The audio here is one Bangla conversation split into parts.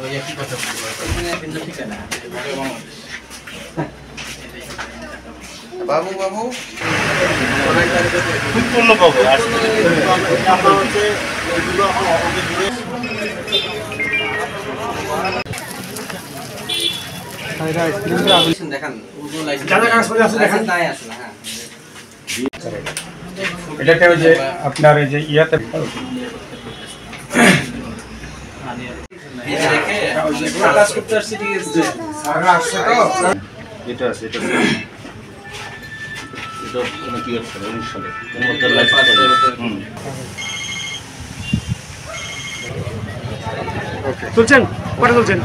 ওই একই কথা বলবো এখানে কিন্তু ঠিকানা বাবু বাবু খুব পূর্ণ পাবো আসলে আমরা হচ্ছে এগুলো আমাদের দূরে দেখান এটাকে ওই যে আপনার এই যে ইয়াতে এটা আছে এটা এটা কোনো কি আছে 19 সালে এর মধ্যে লাইসেন্স ওকে চলছেন পরে চলছেন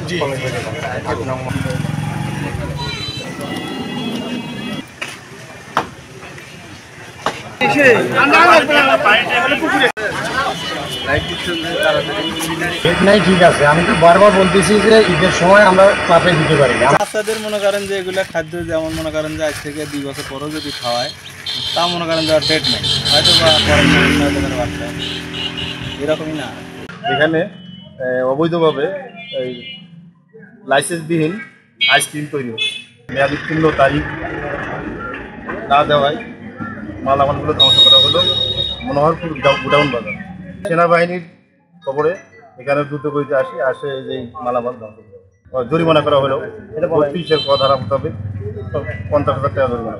জি ঠিক আছে আমি তো বারবার বলতেছি যে ঈদের সময় আমরা ক্লাবে দিতে পারি বাচ্চাদের মনে করেন যে এগুলো খাদ্য যেমন মনে করেন যে আজ থেকে 2 বছর পরেও যদি খাওয়ায় তা মনে করেন যে ডেট নেই হয়তো বা বাচ্চা এরকমই না এখানে অবৈধভাবে এই লাইসেন্সবিহীন আইসক্রিম তৈরি হচ্ছে মেয়াদোত্তীর্ণ তারিখ না দেওয়ায় মালামালগুলো ধ্বংস করা হলো মনোহরপুর গোডাউন বাজার সেনাবাহিনীর খবরে এখানে দ্রুত গতিতে আসে এই মালামাল ধ্বংস করা জরিমানা করা হলো 32 ধারা মোতাবেক 50,000 টাকা জরিমানা